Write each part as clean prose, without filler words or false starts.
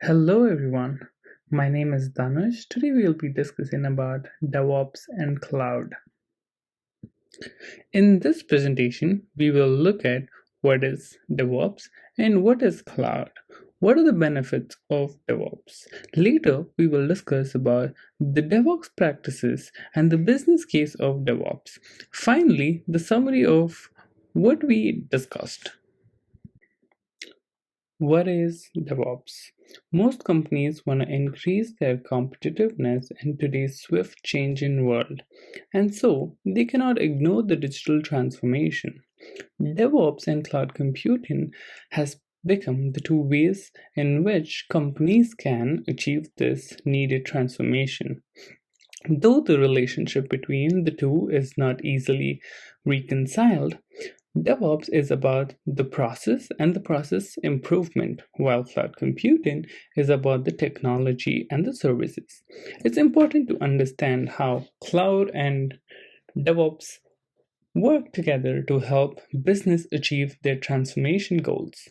Hello everyone, my name is Dhanush. Today we will be discussing about DevOps and Cloud. In this presentation, we will look at what is DevOps and what is Cloud. What are the benefits of DevOps? Later, we will discuss about the DevOps practices and the business case of DevOps. Finally, the summary of what we discussed. What is DevOps? Most companies want to increase their competitiveness in today's swift changing world, and so they cannot ignore the digital transformation. DevOps and cloud computing has become the two ways in which companies can achieve this needed transformation. Though the relationship between the two is not easily reconciled, DevOps is about the process and the process improvement, while cloud computing is about the technology and the services. It's important to understand how cloud and DevOps work together to help business achieve their transformation goals.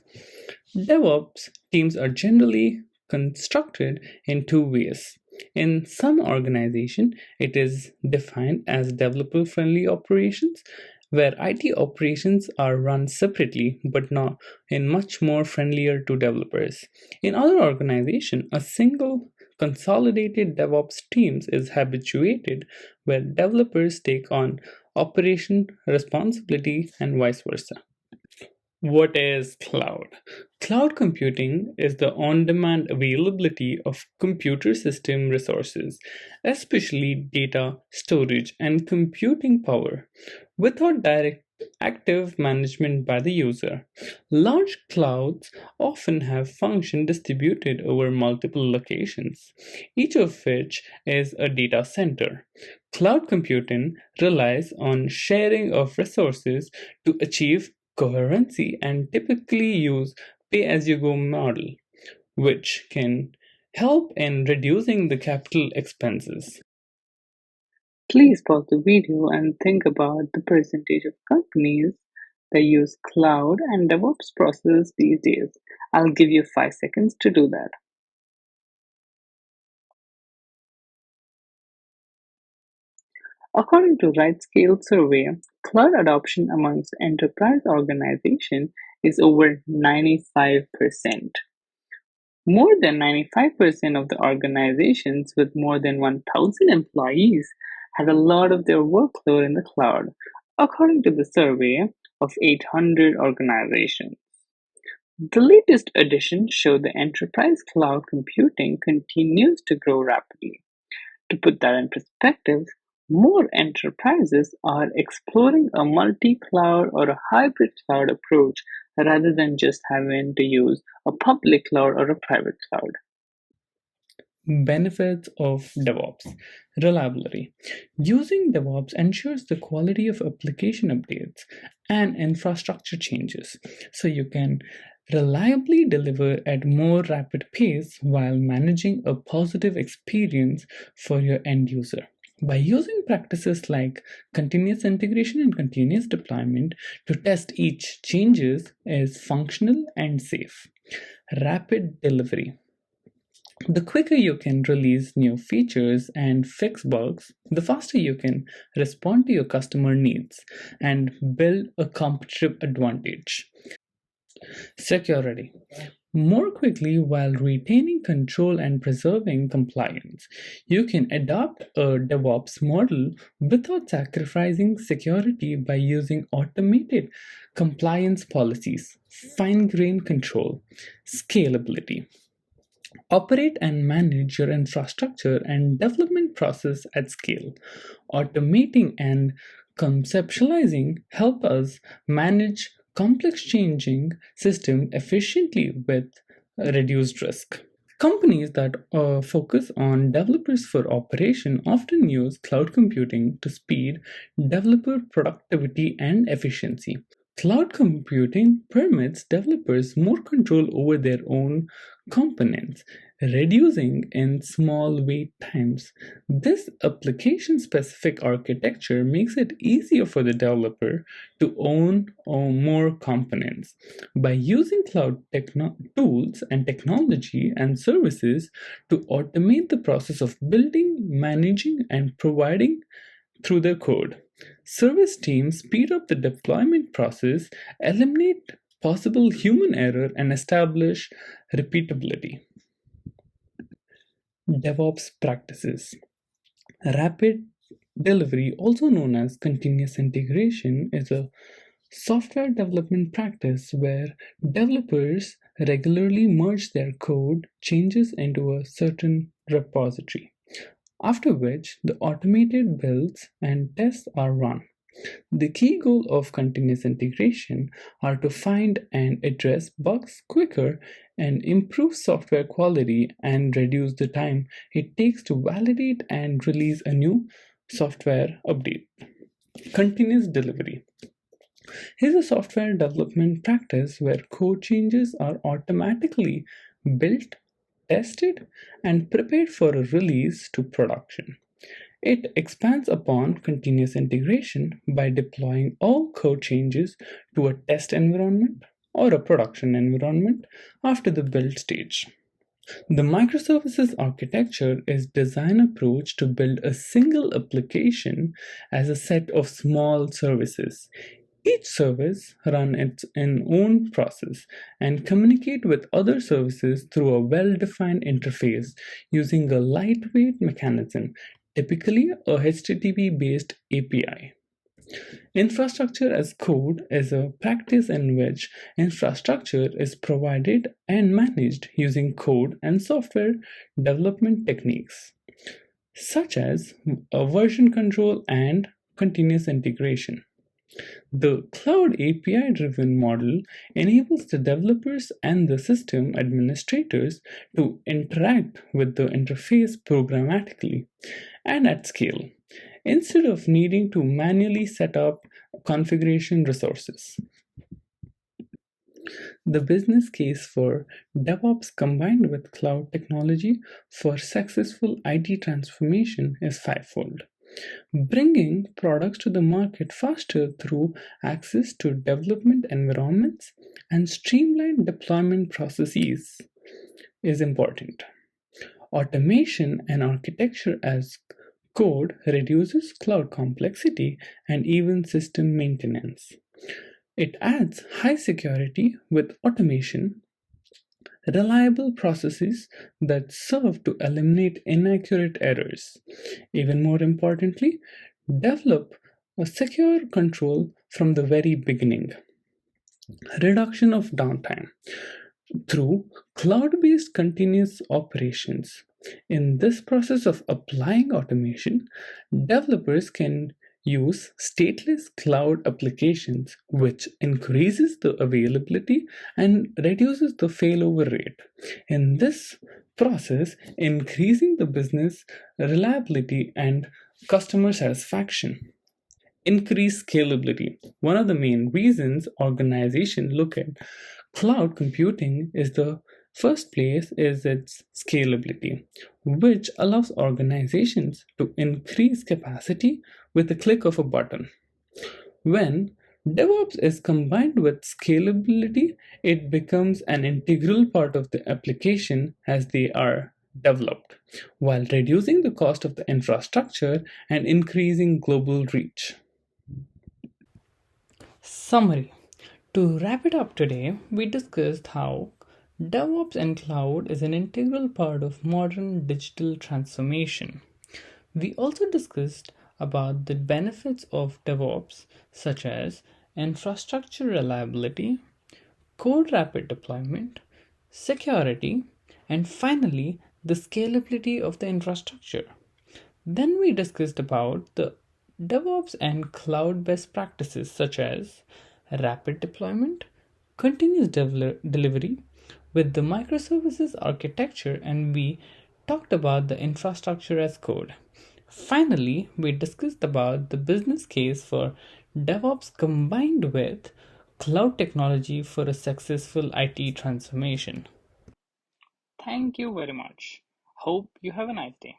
DevOps teams are generally constructed in two ways. In some organization, it is defined as developer-friendly operations, where IT operations are run separately but not in much more friendlier to developers. In other organizations, a single consolidated DevOps teams is habituated where developers take on operation responsibility and vice versa. What is cloud? Cloud computing is the on demand availability of computer system resources, especially data, storage, and computing power, without direct active management by the user. Large clouds often have function distributed over multiple locations, each of which is a data center. Cloud computing relies on sharing of resources to achieve coherency and typically use pay-as-you-go model, which can help in reducing the capital expenses. Please pause the video and think about the percentage of companies that use cloud and DevOps process these days. I'll give you 5 seconds to do that. According to RightScale survey, cloud adoption amongst enterprise organizations is over 95%. More than 95% of the organizations with more than 1,000 employees had a lot of their workload in the cloud, according to the survey of 800 organizations. The latest edition showed the enterprise cloud computing continues to grow rapidly. To put that in perspective, more enterprises are exploring a multi cloud or a hybrid cloud approach rather than just having to use a public cloud or a private cloud. Benefits of DevOps. Reliability. Using DevOps ensures the quality of application updates and infrastructure changes, so you can reliably deliver at more rapid pace while managing a positive experience for your end user. By using practices like continuous integration and continuous deployment to test each changes is functional and safe. Rapid delivery. The quicker you can release new features and fix bugs, the faster you can respond to your customer needs and build a competitive advantage. Security. More quickly while retaining control and preserving compliance. You can adopt a DevOps model without sacrificing security by using automated compliance policies, fine grained control, scalability. Operate and manage your infrastructure and development process at scale. Automating and conceptualizing help us manage complex changing system efficiently with reduced risk. Companies that focus on developers for operation often use cloud computing to speed developer productivity and efficiency. Cloud computing permits developers more control over their own components, reducing in small wait times. This application specific architecture makes it easier for the developer to own more components. By using tools and technology and services to automate the process of building, managing, and providing through their code. Service teams speed up the deployment process, eliminate possible human error, and establish repeatability. DevOps practices. Rapid delivery, also known as continuous integration, is a software development practice where developers regularly merge their code changes into a certain repository, after which the automated builds and tests are run. The key goal of continuous integration are to find and address bugs quicker and improve software quality and reduce the time it takes to validate and release a new software update. Continuous delivery. Here's a software development practice where code changes are automatically built, tested, and prepared for a release to production. It expands upon continuous integration by deploying all code changes to a test environment or a production environment after the build stage. The microservices architecture is design approach to build a single application as a set of small services. Each service run its own process and communicate with other services through a well-defined interface using a lightweight mechanism, typically a HTTP-based API. Infrastructure as code is a practice in which infrastructure is provided and managed using code and software development techniques, such as a version control and continuous integration. The cloud API driven model enables the developers and the system administrators to interact with the interface programmatically and at scale instead of needing to manually set up configuration resources. The business case for DevOps combined with cloud technology for successful IT transformation is fivefold. Bringing products to the market faster through access to development environments and streamlined deployment processes is important. Automation and architecture as code reduces cloud complexity and even system maintenance. It adds high security with automation, reliable processes that serve to eliminate inaccurate errors. Even more importantly, develop a secure control from the very beginning. Reduction of downtime through cloud based continuous operations. In this process of applying automation, developers can use stateless cloud applications, which increases the availability and reduces the failover rate. In this process, increasing the business reliability and customer satisfaction. Increase scalability. One of the main reasons organizations look at cloud computing is the first place is its scalability, which allows organizations to increase capacity with a click of a button. When DevOps is combined with scalability, it becomes an integral part of the application as they are developed, while reducing the cost of the infrastructure and increasing global reach. Summary. To wrap it up today, we discussed how DevOps and cloud is an integral part of modern digital transformation. We also discussed about the benefits of DevOps, such as infrastructure reliability, code rapid deployment, security, and finally, the scalability of the infrastructure. Then we discussed about the DevOps and cloud best practices such as rapid deployment, continuous delivery with the microservices architecture, and we talked about the infrastructure as code. Finally, we discussed about the business case for DevOps combined with cloud technology for a successful IT transformation. Thank you very much. Hope you have a nice day.